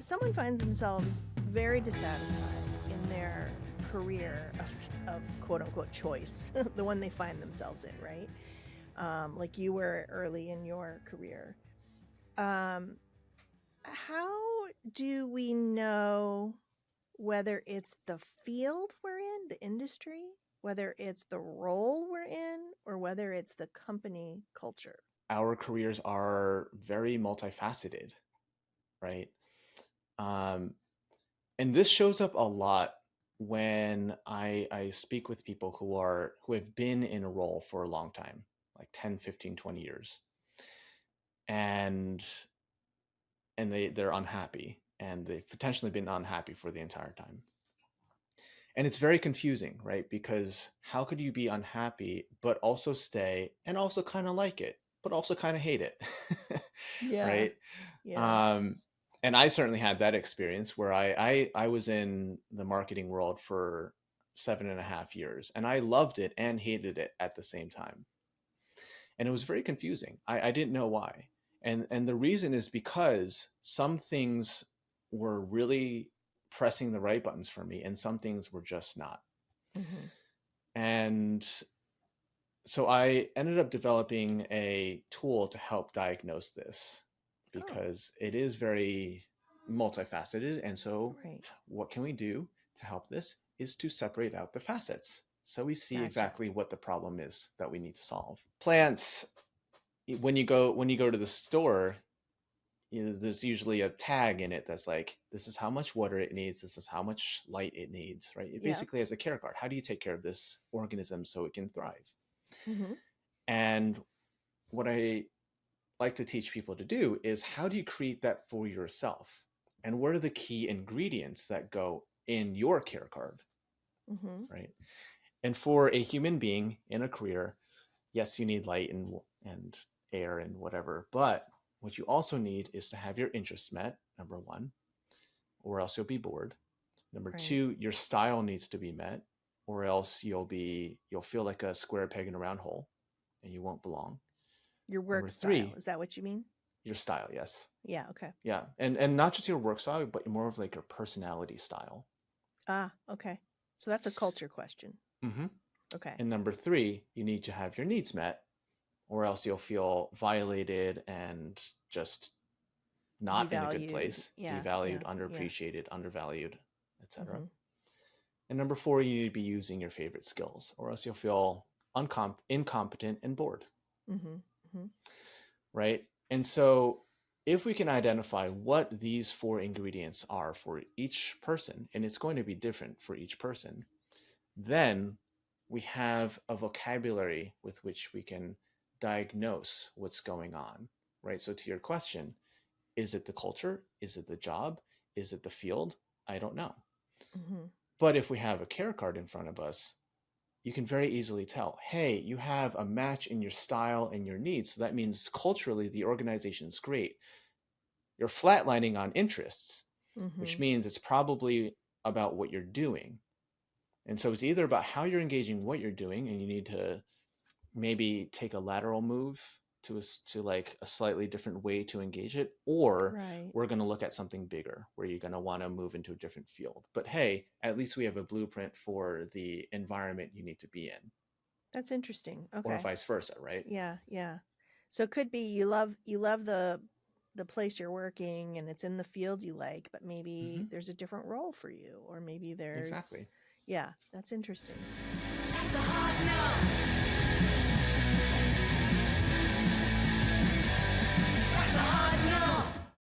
someone finds themselves very dissatisfied in their career of quote unquote choice, the one they find themselves in, right? Like you were early in your career. Um, how do we know whether it's the field we're in, the industry, whether it's the role we're in, or whether it's the company culture? Our careers are very multifaceted, right? Um, and this shows up a lot when I speak with people who have been in a role for a long time, like 10, 15, 20 years. And they're unhappy and they've potentially been unhappy for the entire time. And it's very confusing, right? Because how could you be unhappy but also stay and also kind of like it, but also kind of hate it? Yeah. Right? Yeah. Um, and I certainly had that experience where I was in the marketing world for 7.5 years, and I loved it and hated it at the same time. And it was very confusing. I didn't know why. And the reason is because some things were really pressing the right buttons for me and some things were just not. Mm-hmm. And so I ended up developing a tool to help diagnose this Oh, because it is very multifaceted. And so, right. what can we do to help this is to separate out the facets so we see Gotcha. exactly what the problem is that we need to solve. Plants, when you go to the store, there's usually a tag in it that's like, this is how much water it needs, this is how much light it needs, right? It Yeah. basically has a care card. How do you take care of this organism so it can thrive? Mm-hmm. And what I like to teach people to do is, how do you create that for yourself? And what are the key ingredients that go in your care card, Mm-hmm. right? And for a human being in a career, yes, you need light and air and whatever, but what you also need is to have your interests met, number one, or else you'll be bored. Number Right. two, your style needs to be met, or else you'll feel like a square peg in a round hole and you won't belong. Your Number work style. three, Is that what you mean? your style, yes. Yeah. Okay. Yeah. And not just your work style, but more of like your personality style. Ah, okay. So that's a culture question. Hmm. Okay. And number three, you need to have your needs met, or else you'll feel violated and just not in a good Devalued. place, Yeah. devalued, Yeah. Yeah. underappreciated, undervalued, etc. Mm-hmm. And number four, you need to be using your favorite skills, or else you'll feel incompetent and bored, Mm-hmm. Mm-hmm. right? And so, if we can identify what these four ingredients are for each person, and it's going to be different for each person, then we have a vocabulary with which we can diagnose what's going on, right? So, to your question, is it the culture? Is it the job? Is it the field? I don't know. Mm-hmm. But if we have a care card in front of us, you can very easily tell, hey, you have a match in your style and your needs. So that means culturally the organization's great. You're flatlining on interests, Mm-hmm. which means it's probably about what you're doing. And so it's either about how you're engaging what you're doing, and you need to maybe take a lateral move to like a slightly different way to engage it, or Right. we're going to look at something bigger where you're going to want to move into a different field. But hey, at least we have a blueprint for the environment you need to be in, That's interesting. or Okay. vice versa, right? Yeah. Yeah. So it could be you love the place you're working and it's in the field you like, but maybe Hmm. there's a different role for you, or maybe there's Exactly. yeah, that's interesting. That's a hard no.